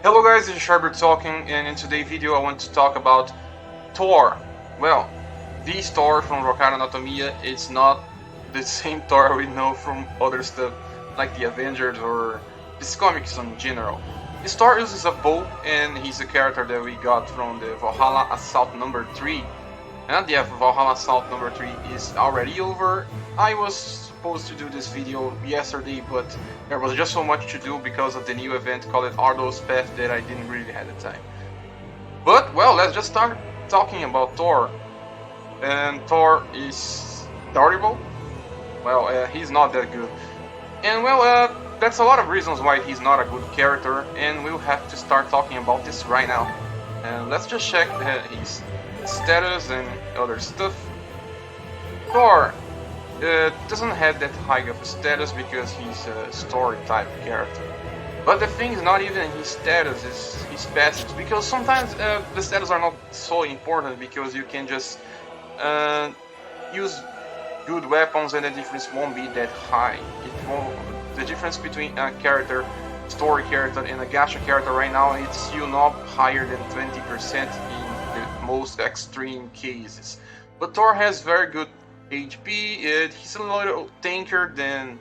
Hello guys, this is ScherBR talking, and in today's video I want to talk about Thor. Well, this Thor from Valkyrie Anatomia is not the same Thor we know from other stuff like the Avengers or these comics in general. This Thor uses a bow, and he's a character that we got from the Valhalla Assault number 3. And yeah, Valhalla Assault number 3 is already over. I was supposed to do this video yesterday, but there was just so much to do because of the new event called Ardou's Path that I didn't really have the time. But well, let's just start talking about Thor. And Thor is terrible. Well, he's not that good. And well, that's a lot of reasons why he's not a good character, and we'll have to start talking about this right now. And let's just check his status and other stuff. Thor doesn't have that high of a status because he's a story type character. But the thing is not even his status, is his passives, because sometimes the status are not so important because you can just use good weapons and the difference won't be that high. The difference between a character, story character, and a gacha character right now, it's still not higher than 20% in the most extreme cases. But Thor has very good HP, he's a little tankier than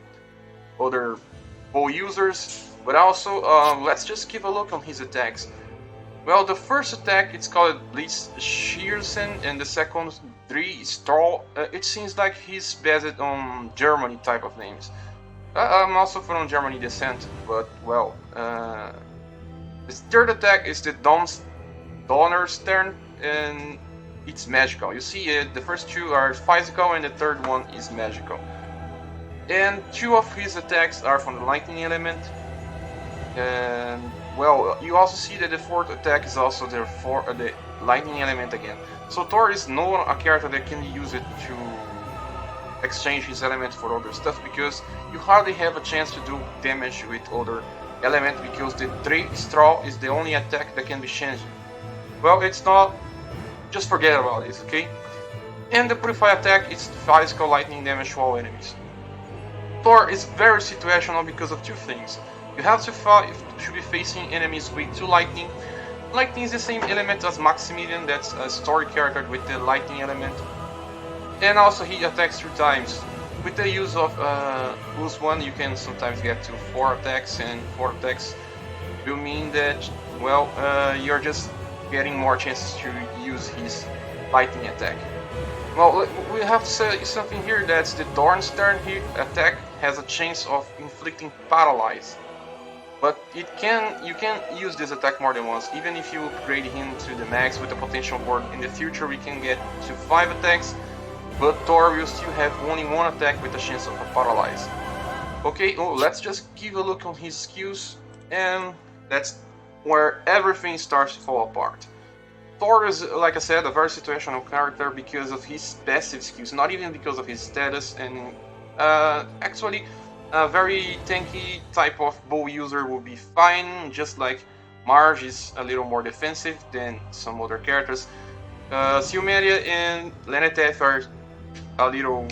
other bow users, but also let's just give a look on his attacks. Well, the first attack, it's called Blitz Shearsen, and the second 3 Stroll. It seems like he's based on Germany type of names. I'm also from Germany descent, but well, the third attack is the Donnerstern, and it's magical. You see, the first 2 are physical and the third one is magical. And 2 of his attacks are from the lightning element. And well, you also see that the fourth attack is also the lightning element again. So Thor is not a character that can use it to exchange his element for other stuff, because you hardly have a chance to do damage with other element, because the Drake Straw is the only attack that can be changed. Well, it's not. Just forget about this, okay? And the Purify attack is physical lightning damage to all enemies. Thor is very situational because of 2 things. You have to be facing enemies with 2 lightning. Lightning is the same element as Maximilian, that's a story character with the lightning element. And also he attacks 3 times. With the use of Boost 1, you can sometimes get to 4 attacks, and 4 attacks will mean that, well, you're just getting more chances to use his lightning attack. Well, we have to say something here, that's the Dornstern attack has a chance of inflicting paralyze. But you can use this attack more than once, even if you upgrade him to the max with the potential board. In the future we can get to 5 attacks, but Thor will still have only 1 attack with a chance of a paralyze. Okay, let's just give a look on his skills, and that's where everything starts to fall apart. Thor is, like I said, a very situational character because of his passive skills, not even because of his status, and actually a very tanky type of bow user will be fine, just like Marge is a little more defensive than some other characters. Silmeria and Lenetef are a little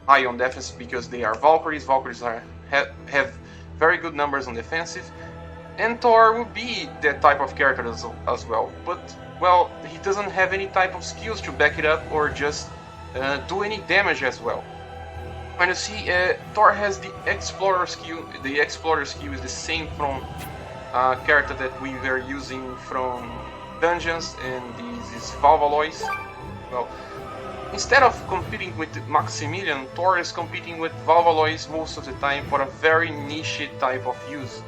high on defense because they are Valkyries. Valkyries have very good numbers on defensive. And Thor will be that type of character as well, but well, he doesn't have any type of skills to back it up or just do any damage as well. When you see, Thor has the Explorer skill. The Explorer skill is the same from a character that we were using from Dungeons, and this is Valvalois. Well, instead of competing with Maximilian, Thor is competing with Valvalois most of the time for a very niche type of use.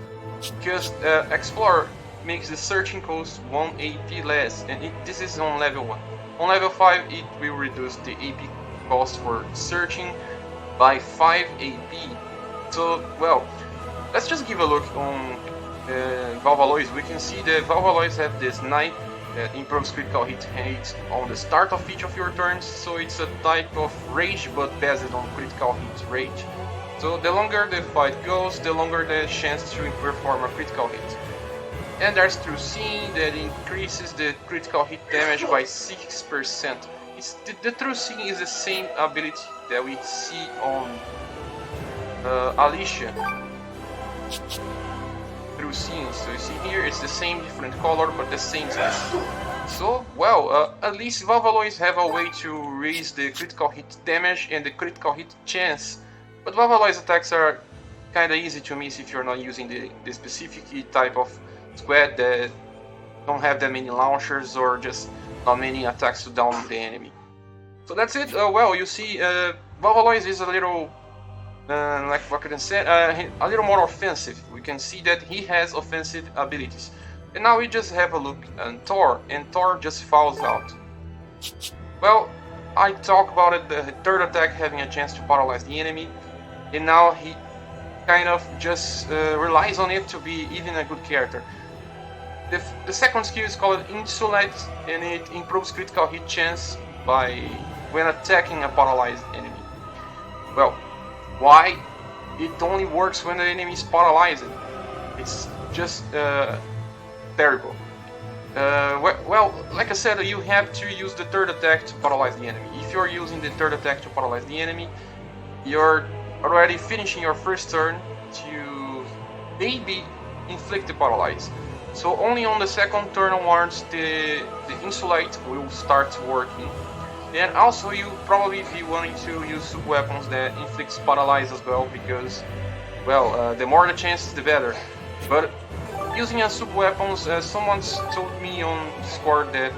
Because Explorer makes the searching cost 1 AP less, and this is on level 1. On level 5 it will reduce the AP cost for searching by 5 AP. So, well, let's just give a look on Valvalois. We can see that Valvalois have this knife that improves critical hit rate on the start of each of your turns, so it's a type of rage but based on critical hit rate. So the longer the fight goes, the longer the chance to perform a critical hit. And there's True Seeing that increases the critical hit damage by 6%. The True Seeing is the same ability that we see on Alicia. two scenes. So you see here, it's the same different color, but the same skin. So, well, at least Valkyries have a way to raise the critical hit damage and the critical hit chance. But Valkyries attacks are kinda easy to miss if you're not using the specific type of squad that don't have that many launchers or just not many attacks to down the enemy. So that's it. Well, you see, Valkyries is a little, like what I said, a little more offensive. We can see that he has offensive abilities. And now we just have a look at Thor, and Thor just falls out. Well, I talked about it, the third attack having a chance to paralyze the enemy, and now he kind of just relies on it to be even a good character. The second skill is called Insulate, and it improves critical hit chance by when attacking a paralyzed enemy. Well, why? It only works when the enemy is paralyzed. It's just terrible. Well, like I said, you have to use the third attack to paralyze the enemy. If you're using the third attack to paralyze the enemy, you're already finishing your first turn to maybe inflict the paralyze. So only on the second turn onwards the Insulate will start working. And also you probably be wanting to use sub weapons that inflicts paralyze as well, because, well, the more the chances the better. But using a sub weapons, someone told me on Discord that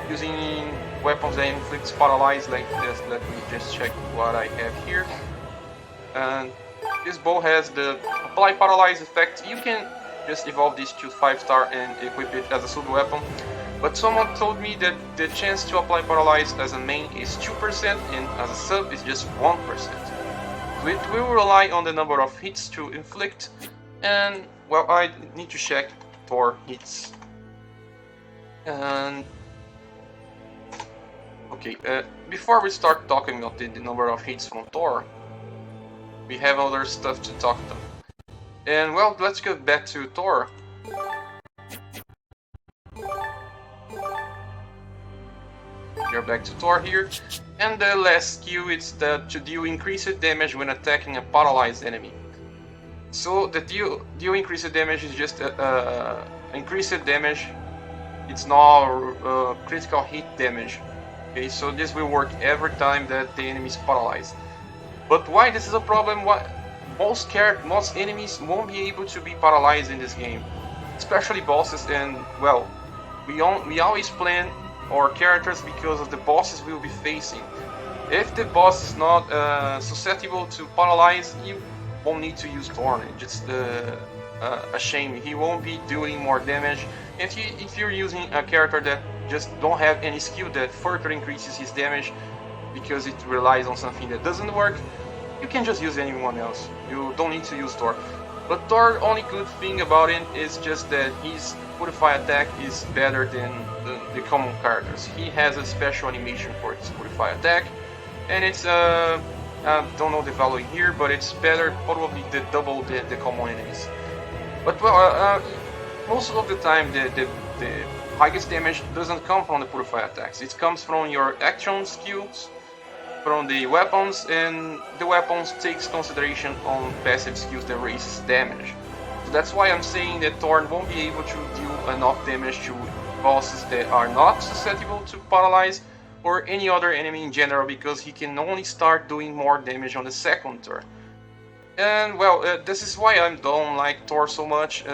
using weapons that inflicts paralyze like this, let me just check what I have here. And this bow has the apply paralyze effect. You can just evolve this to 5-star and equip it as a sub weapon. But someone told me that the chance to apply paralyze as a main is 2% and as a sub is just 1%. So it will rely on the number of hits to inflict, and well, I need to check Thor hits. And okay, before we start talking about the number of hits from Thor, we have other stuff to talk about. And well, let's go back to Thor. We're back to Thor here, and the last skill is to deal increased damage when attacking a paralyzed enemy. So the deal increased damage is just increased damage. It's not critical hit damage. Okay, so this will work every time that the enemy is paralyzed. But why this is a problem? Most enemies won't be able to be paralyzed in this game, especially bosses. And well, we always plan our characters because of the bosses we'll be facing. If the boss is not susceptible to paralyze, you won't need to use Thor. It's just a shame. He won't be doing more damage. If you're using a character that just don't have any skill that further increases his damage because it relies on something that doesn't work, you can just use anyone else. You don't need to use Thor. But Thor's only good thing about it is just that his Purify attack is better than the common characters. He has a special animation for his Purify attack, and it's I don't know the value here, but it's better, probably double the common enemies. But well, most of the time the highest damage doesn't come from the Purify attacks. It comes from your action skills, from the weapons, and the weapons takes consideration on passive skills that raises damage. So that's why I'm saying that Thor won't be able to deal enough damage to bosses that are not susceptible to paralyze or any other enemy in general, because he can only start doing more damage on the second turn. And well, this is why I don't like Thor so much.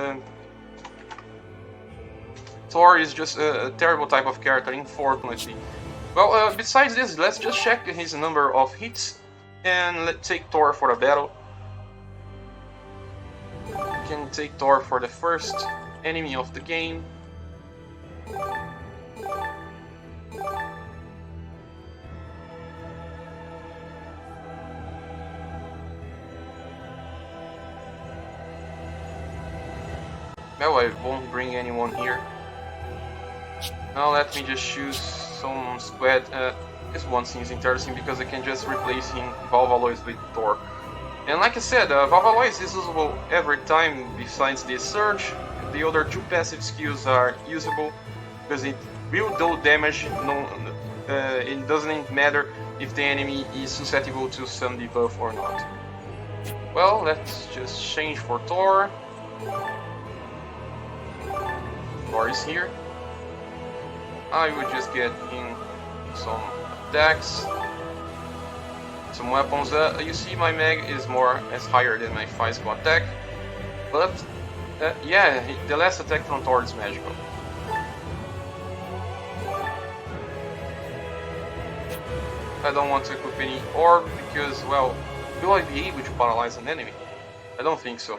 Thor is just a terrible type of character, unfortunately. Well, besides this, let's just check his number of hits, and let's take Thor for a battle. We can take Thor for the first enemy of the game. Well, I won't bring anyone here. Now let me just choose some squad. This one seems interesting because I can just replace him, Valkyrie with Thor. And like I said, Valkyrie is usable every time besides the Surge. The other two passive skills are usable because it will do damage. It doesn't matter if the enemy is susceptible to some debuff or not. Well, let's just change for Thor. Thor is here. I would just get in some attacks, some weapons. You see my mag is higher than my physical attack, but yeah, the last attack from Thor is magical. I don't want to equip any orb because, well, will I be able to paralyze an enemy? I don't think so.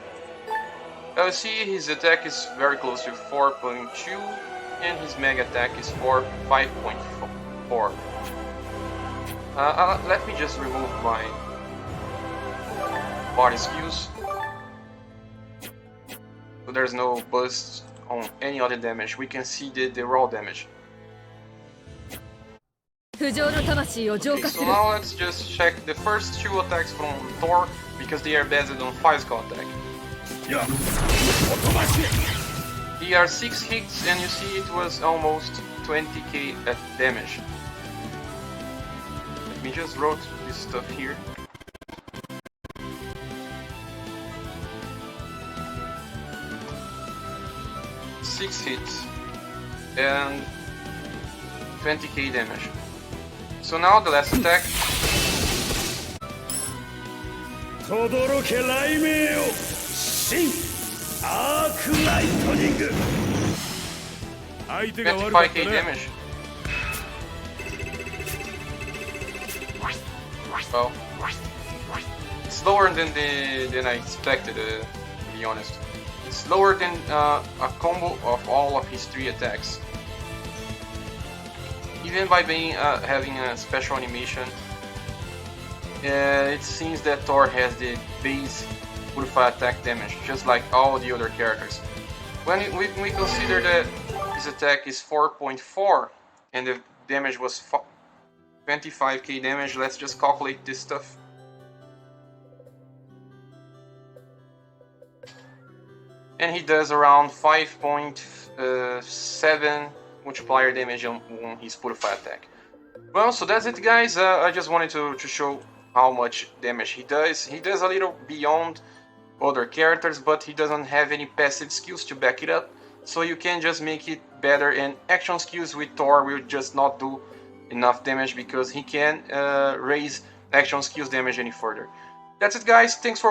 You see his attack is very close to 4.2 and his mega attack is 5.4. Let me just remove my body skills so there's no bust on any other damage. We can see the raw damage. Okay, so now let's just check the first two attacks from Thor because they are based on physical attack. They are 6 hits and you see it was almost 20k damage. Let me just wrote this stuff here. Six hits and 20k damage. So now the last attack. $25k damage. Well, it's lower than I expected, to be honest. It's lower than a combo of all of his 3 attacks. Even by having a special animation, it seems that Thor has the base purified attack damage, just like all the other characters. When we consider that his attack is 4.4 and the damage was 25k damage, let's just calculate this stuff. And he does around 5.7 multiplier damage on his purified attack. Well, so that's it, guys. I just wanted to show how much damage he does. He does a little beyond other characters, but he doesn't have any passive skills to back it up, so you can just make it better, and action skills with Thor will just not do enough damage because he can't raise action skills damage any further. That's it, guys. Thanks for